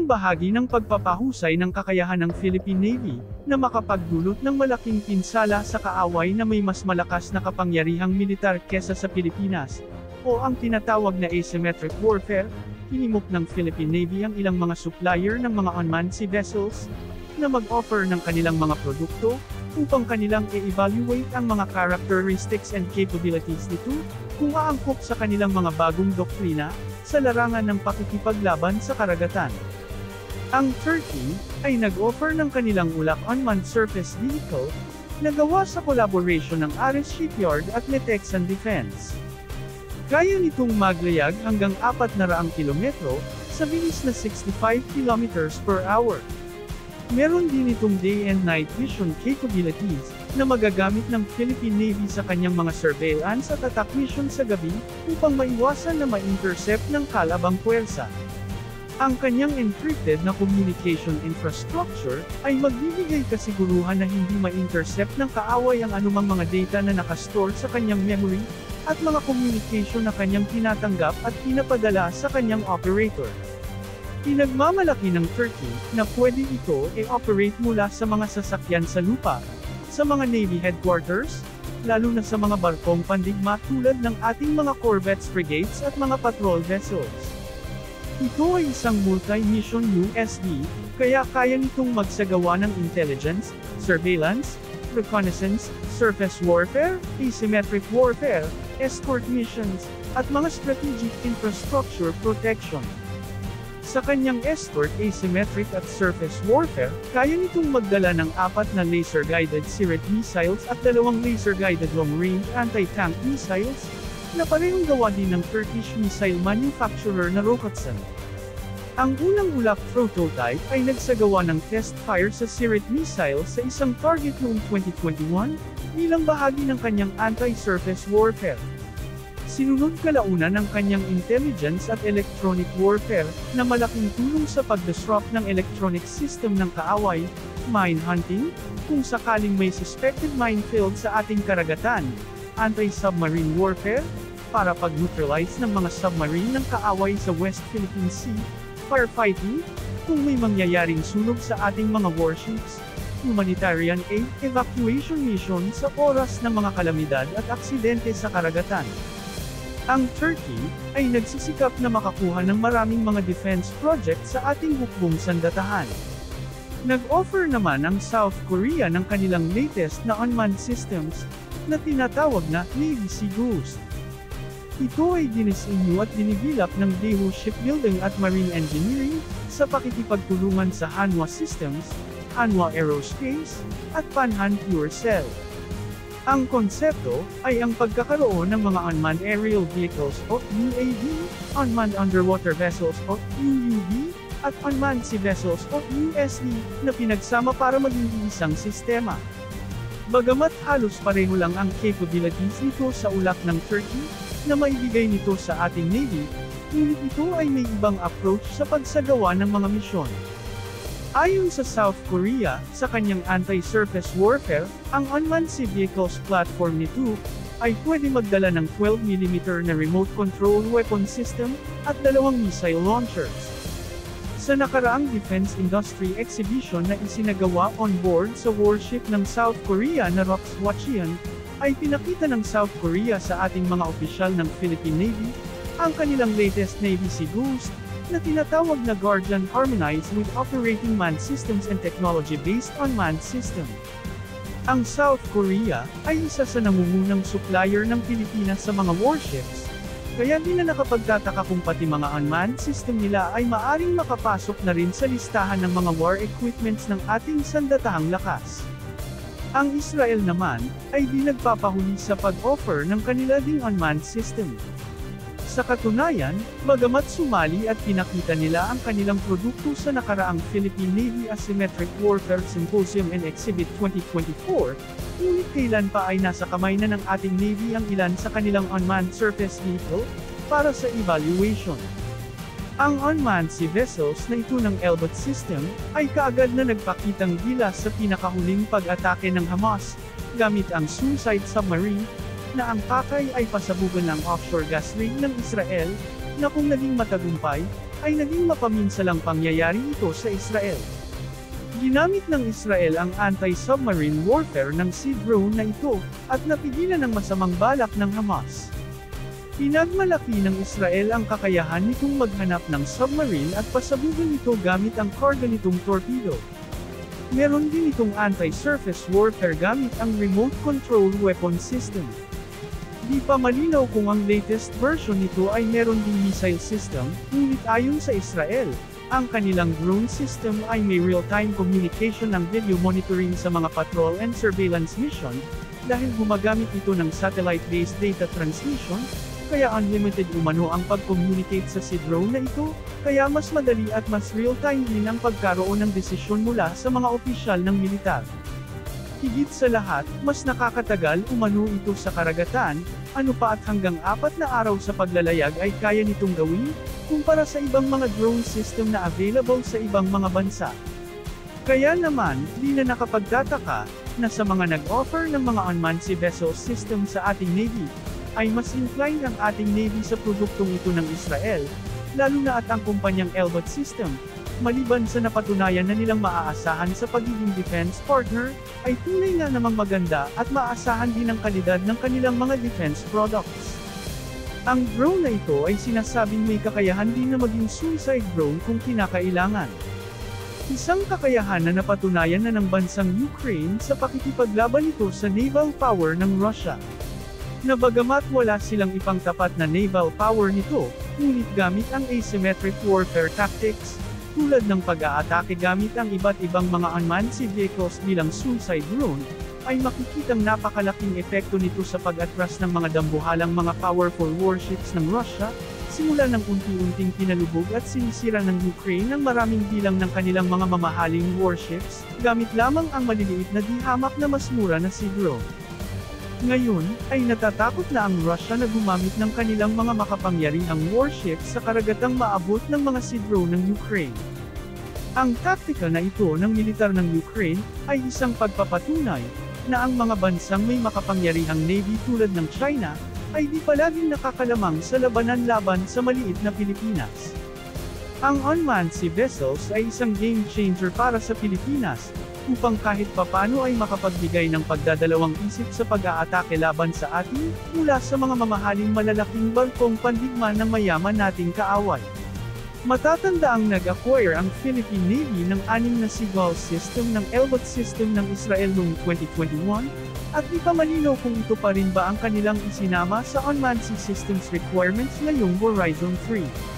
isang bahagi ng pagpapahusay ng kakayahan ng Philippine Navy, na makapagdulot ng malaking pinsala sa kaaway na may mas malakas na kapangyarihang militar kesa sa Pilipinas, o ang tinatawag na asymmetric warfare. Hinimok ng Philippine Navy ang ilang mga supplier ng mga unmanned sea vessels, na mag-offer ng kanilang mga produkto, upang kanilang i-evaluate ang mga characteristics and capabilities nito, kung aangkop sa kanilang mga bagong doktrina, sa larangan ng pakikipaglaban sa karagatan. Ang Turkey, ay nag-offer ng kanilang ulak unmanned surface vehicle, na gawa sa collaboration ng Ares Shipyard at Letexan Defense. Kaya nitong maglayag hanggang 400 kilometro, sa bilis na 65 kilometers per hour. Meron din itong day and night vision capabilities, na magagamit ng Philippine Navy sa kanyang mga surveillance at attack mission sa gabi, upang maiwasan na ma-intercept ng kalabang puwersa. Ang kanyang encrypted na communication infrastructure, ay magbibigay kasiguruhan na hindi ma-intercept ng kaaway ang anumang mga data na nakastore sa kanyang memory, at mga communication na kanyang tinatanggap at pinapadala sa kanyang operator. Pinagmamalaki ng Turkey, na pwede ito i-operate mula sa mga sasakyan sa lupa, sa mga Navy headquarters, lalo na sa mga barkong pandigma tulad ng ating mga corvettes, frigates at mga patrol vessels. Ito ay isang multi-mission USV, kaya kaya nitong magsagawa ng intelligence, surveillance, reconnaissance, surface warfare, asymmetric warfare, escort missions, at mga strategic infrastructure protection. Sa kanyang escort, asymmetric at surface warfare, kaya nitong magdala ng 4 na laser-guided Sirit missiles at 2 laser-guided long-range anti-tank missiles, na parehong gawa din ng Turkish missile manufacturer na Roketsan. Ang unang ulak prototype ay nagsagawa ng test fire sa Sirit missile sa isang target noong 2021, bilang bahagi ng kanyang anti-surface warfare. Sinunod kalaunan ng kanyang intelligence at electronic warfare, na malaking tulong sa pag-disrupt ng electronic system ng kaaway, mine hunting, kung sakaling may suspected minefield sa ating karagatan, anti-submarine warfare, para pag-neutralize ng mga submarine ng kaaway sa West Philippine Sea, firefighting, kung may mangyayaring sunog sa ating mga warships, humanitarian aid, evacuation mission sa oras ng mga kalamidad at aksidente sa karagatan. Ang Turkey, ay nagsisikap na makakuha ng maraming mga defense project sa ating hukbong sandatahan. Nag-offer naman ang South Korea ng kanilang latest na unmanned systems, na tinatawag na Navy Sea Ghost. Ito ay dinisenyo at dinibilap ng Daewoo Shipbuilding at Marine Engineering, sa pakikipagtulungan sa Hanwha Systems, Hanwha Aerospace, at Panhan Pure Cell. Ang konsepto, ay ang pagkakaroon ng mga unmanned aerial vehicles o UAV, unmanned underwater vessels o UUV, at unmanned sea vessels o USV, na pinagsama para maging isang sistema. Bagamat halos pareho lang ang capabilities nito sa ulak ng Turkey, na maibigay nito sa ating Navy, ngunit ito ay may ibang approach sa pagsagawa ng mga misyon. Ayon sa South Korea, sa kanyang anti-surface warfare, ang unmanned sea vehicles platform nito, ay pwede magdala ng 12mm na remote control weapon system, at 2 missile launchers. Sa nakaraang defense industry exhibition na isinagawa on board sa warship ng South Korea na ROKS Hwacheon, ay pinakita ng South Korea sa ating mga opisyal ng Philippine Navy, ang kanilang latest Navy Sea Ghost, na tinatawag na Guardian Harmonized with Operating Manned Systems and Technology-Based Unmanned System. Ang South Korea, ay isa sa nangungunang supplier ng Pilipinas sa mga warships, kaya di na nakapagtataka kung pati mga unmanned system nila ay maaring makapasok na rin sa listahan ng mga war equipments ng ating sandatahang lakas. Ang Israel naman, ay di nagpapahuli sa pag-offer ng kanila ding unmanned system. Sa katunayan, bagamat sumali at pinakita nila ang kanilang produkto sa nakaraang Philippine Navy Asymmetric Warfare Symposium and Exhibit 2024, ngunit kailan pa ay nasa kamay na ng ating Navy ang ilan sa kanilang unmanned surface vehicle, para sa evaluation. Ang unmanned sea vessels na ito ng Elbit system, ay kaagad na nagpakitang gilas sa pinakahuling pag-atake ng Hamas, gamit ang suicide submarine, na ang pakay ay pasabugan ng offshore gas rig ng Israel, na kung naging matagumpay, ay naging mapaminsalang pangyayari ito sa Israel. Ginamit ng Israel ang anti-submarine warfare ng Sea drone na ito, at napigilan ang masamang balak ng Hamas. Pinagmalaki ng Israel ang kakayahan nitong maghanap ng submarine at pasabugin ito gamit ang karga nitong torpedo. Meron din itong anti-surface warfare gamit ang remote control weapon system. Di pa malinaw kung ang latest version nito ay meron ding missile system, ngunit ayon sa Israel, ang kanilang drone system ay may real-time communication ng video monitoring sa mga patrol and surveillance mission, dahil gumagamit ito ng satellite-based data transmission, kaya unlimited umano ang pag-communicate sa sea drone na ito, kaya mas madali at mas real-time din ang pagkaroon ng desisyon mula sa mga opisyal ng militar. Higit sa lahat, mas nakakatagal umano ito sa karagatan, ano pa at hanggang 4 na araw sa paglalayag ay kaya nitong gawin, kumpara sa ibang mga drone system na available sa ibang mga bansa. Kaya naman, di na nakapagtataka, na sa mga nag-offer ng mga unmanned sea vessel system sa ating Navy, ay mas inclined ang ating Navy sa produktong ito ng Israel, lalo na at ang kumpanyang Elbit System, maliban sa napatunayan na nilang maaasahan sa pagiging defense partner, ay tunay nga namang maganda at maaasahan din ang kalidad ng kanilang mga defense products. Ang drone na ito ay sinasabing may kakayahan din na maging suicide drone kung kinakailangan. Isang kakayahan na napatunayan na ng bansang Ukraine sa pakikipaglaban nito sa naval power ng Russia. Na bagamat wala silang ipangtapat na naval power nito, ngunit gamit ang asymmetric warfare tactics, tulad ng pag-aatake gamit ang iba't ibang mga unmanned sea vehicles bilang suicide drone, ay makikitang napakalaking epekto nito sa pag-atras ng mga dambuhalang mga powerful warships ng Russia, simula ng unti-unting pinalubog at sinisira ng Ukraine ang maraming bilang ng kanilang mga mamahaling warships, gamit lamang ang maliliit na dihamak na mas mura na sea drone. Ngayon, ay natatakot na ang Russia na gumamit ng kanilang mga makapangyarihang warships sa karagatang maabot ng mga sea drone ng Ukraine. Ang taktika na ito ng militar ng Ukraine, ay isang pagpapatunay, na ang mga bansang may makapangyarihang navy tulad ng China, ay di palaging nakakalamang sa labanan-laban sa maliit na Pilipinas. Ang unmanned sea vessels ay isang game changer para sa Pilipinas, upang kahit papano ay makapagbigay ng pagdadalawang isip sa pag-aatake laban sa atin, mula sa mga mamahaling malalaking barkong pandigma ng mayaman nating kaaway. Matatanda ang nag-acquire ang Philippine Navy ng 6 na Seagull system ng Elbit system ng Israel noong 2021, at di pa malinaw kung ito pa rin ba ang kanilang isinama sa unmanned sea systems requirements ngayong Horizon 3.